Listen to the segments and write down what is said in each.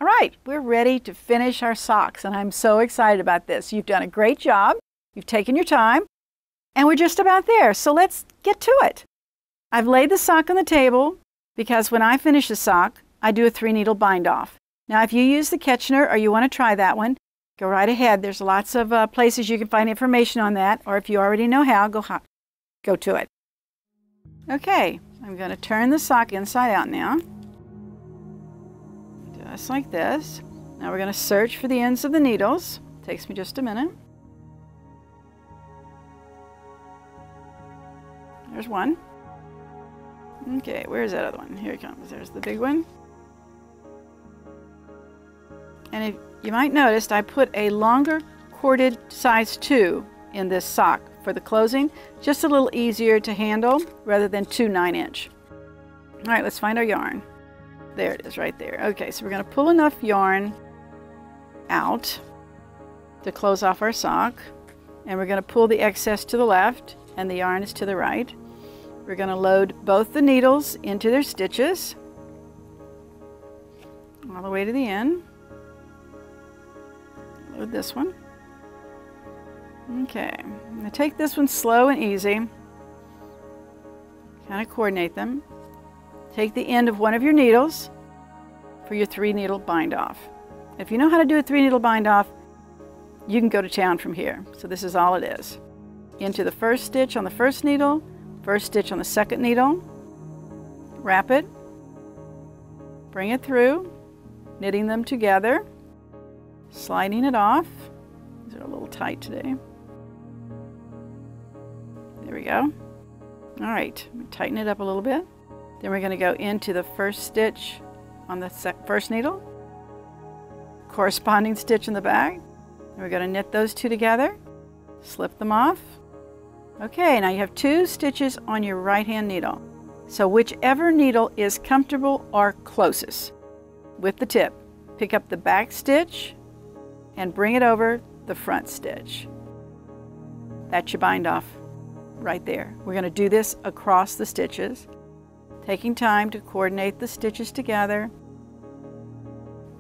All right, we're ready to finish our socks, and I'm so excited about this. You've done a great job. You've taken your time, and we're just about there. So let's get to it. I've laid the sock on the table because when I finish a sock, I do a 3-needle bind off. Now, if you use the Ketchner or you want to try that one, go right ahead. There's lots of places you can find information on that, or if you already know how, go to it. Okay, I'm going to turn the sock inside out now. Just like this. Now we're going to search for the ends of the needles. Takes me just a minute. There's one. Okay, where's that other one? Here it comes. There's the big one. And if you might notice, I put a longer corded size 2 in this sock for the closing. Just a little easier to handle rather than 2 9-inch. All right, let's find our yarn. There it is right there. Okay, so we're going to pull enough yarn out to close off our sock. And we're going to pull the excess to the left and the yarn is to the right. We're going to load both the needles into their stitches all the way to the end. Load this one. Okay, I'm going to take this one slow and easy. Kind of coordinate them. Take the end of one of your needles for your 3-needle bind off. If you know how to do a 3-needle bind off, you can go to town from here. So this is all it is. Into the first stitch on the first needle, first stitch on the second needle, wrap it, bring it through, knitting them together, sliding it off. These are a little tight today. There we go. All right, tighten it up a little bit. Then we're going to go into the first stitch on the first needle, corresponding stitch in the back. And we're going to knit those two together, slip them off. Okay, now you have 2 stitches on your right hand needle. So whichever needle is comfortable or closest with the tip, pick up the back stitch and bring it over the front stitch. That's your bind off right there. We're going to do this across the stitches, taking time to coordinate the stitches together,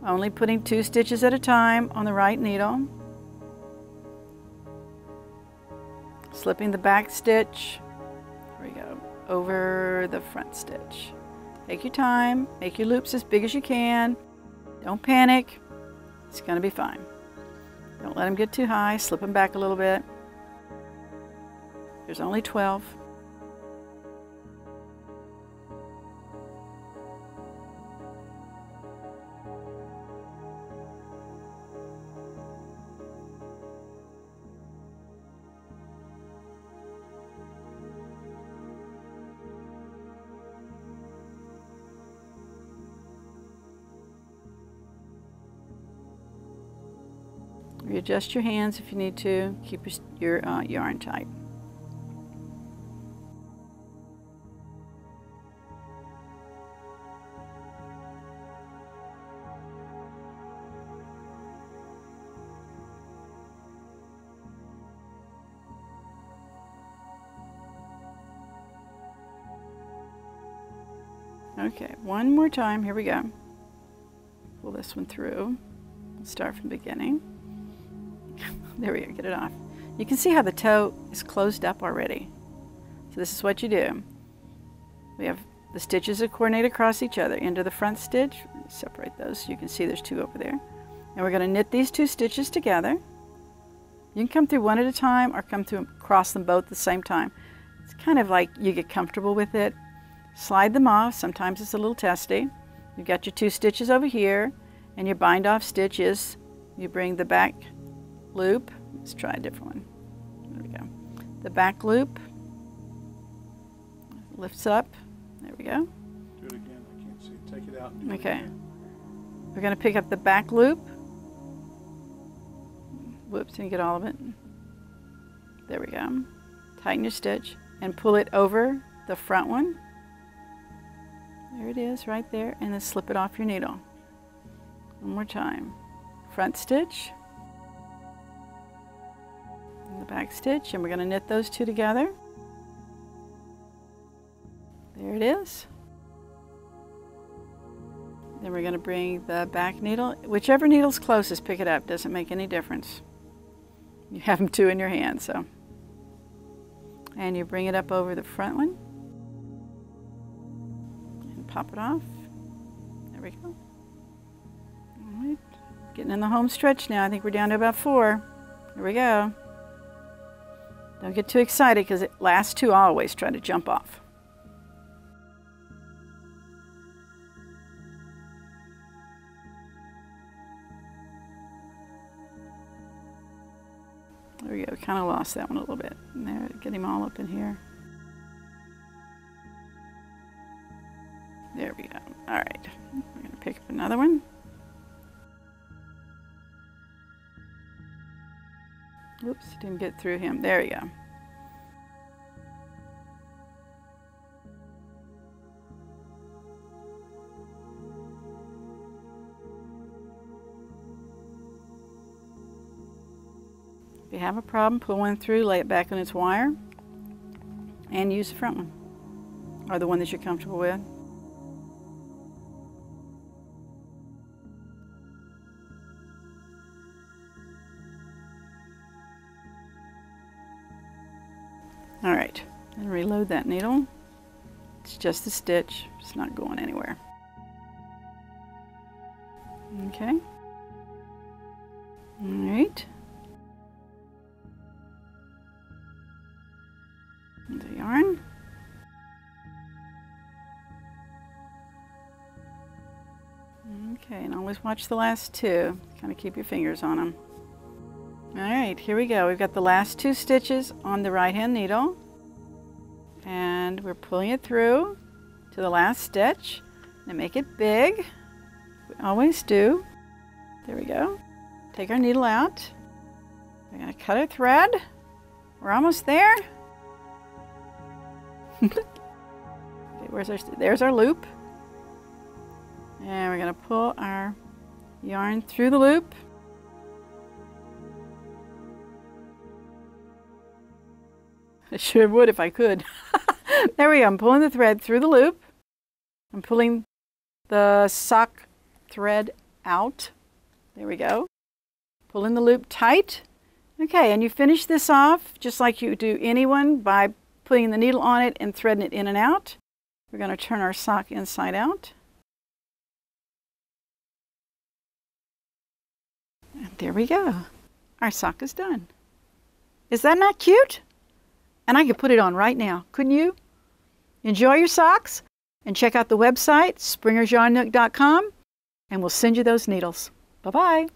only putting 2 stitches at a time on the right needle, slipping the back stitch, there we go, over the front stitch. Take your time, make your loops as big as you can, don't panic, it's going to be fine. Don't let them get too high, slip them back a little bit. There's only 12. Readjust your hands if you need to. Keep your yarn tight. Okay, one more time. Here we go. Pull this one through. We'll start from the beginning. There we go, get it off. You can see how the toe is closed up already. So this is what you do. We have the stitches that coordinate across each other into the front stitch. Separate those so you can see there's 2 over there. And we're going to knit these 2 stitches together. You can come through one at a time or come through across them both at the same time. It's kind of like you get comfortable with it. Slide them off. Sometimes it's a little testy. You've got your 2 stitches over here, and your bind off stitch is you bring the back loop. Let's try a different one. There we go. The back loop lifts up. There we go. Do it again. I can't see it. Take it out and do it Okay. again. We're going to pick up the back loop. Whoops, didn't get all of it. There we go. Tighten your stitch and pull it over the front one. There it is right there, and then slip it off your needle. One more time. Front stitch and the back stitch, and we're going to knit those 2 together. There it is. Then we're going to bring the back needle. Whichever needle's closest, pick it up. Doesn't make any difference. You have them two in your hand, so. And you bring it up over the front one. And pop it off. There we go. All right. Getting in the home stretch now. I think we're down to about 4. Here we go. Don't get too excited because last 2 always try to jump off. There we go. Kind of lost that one a little bit. There, get him all up in here. There we go. All right. We're going to pick up another one. Oops, didn't get through him. There you go. If you have a problem, pull one through, lay it back on its wire, and use the front one, or the one that you're comfortable with. All right, and reload that needle. It's just a stitch, it's not going anywhere. Okay. All right. The yarn. Okay, and always watch the last 2. Kind of keep your fingers on them. All right, here we go. We've got the last 2 stitches on the right hand needle, and we're pulling it through to the last stitch. And make it big. We always do. There we go. Take our needle out. We're going to cut our thread. We're almost there. Okay, there's our loop. And we're going to pull our yarn through the loop. I sure would if I could. There we go. I'm pulling the thread through the loop. I'm pulling the sock thread out. There we go. Pulling the loop tight. Okay, and you finish this off just like you do any one by putting the needle on it and threading it in and out. We're going to turn our sock inside out. And there we go. Our sock is done. Is that not cute? And I could put it on right now, couldn't you? Enjoy your socks and check out the website, springersyarnnook.com, and we'll send you those needles. Bye-bye.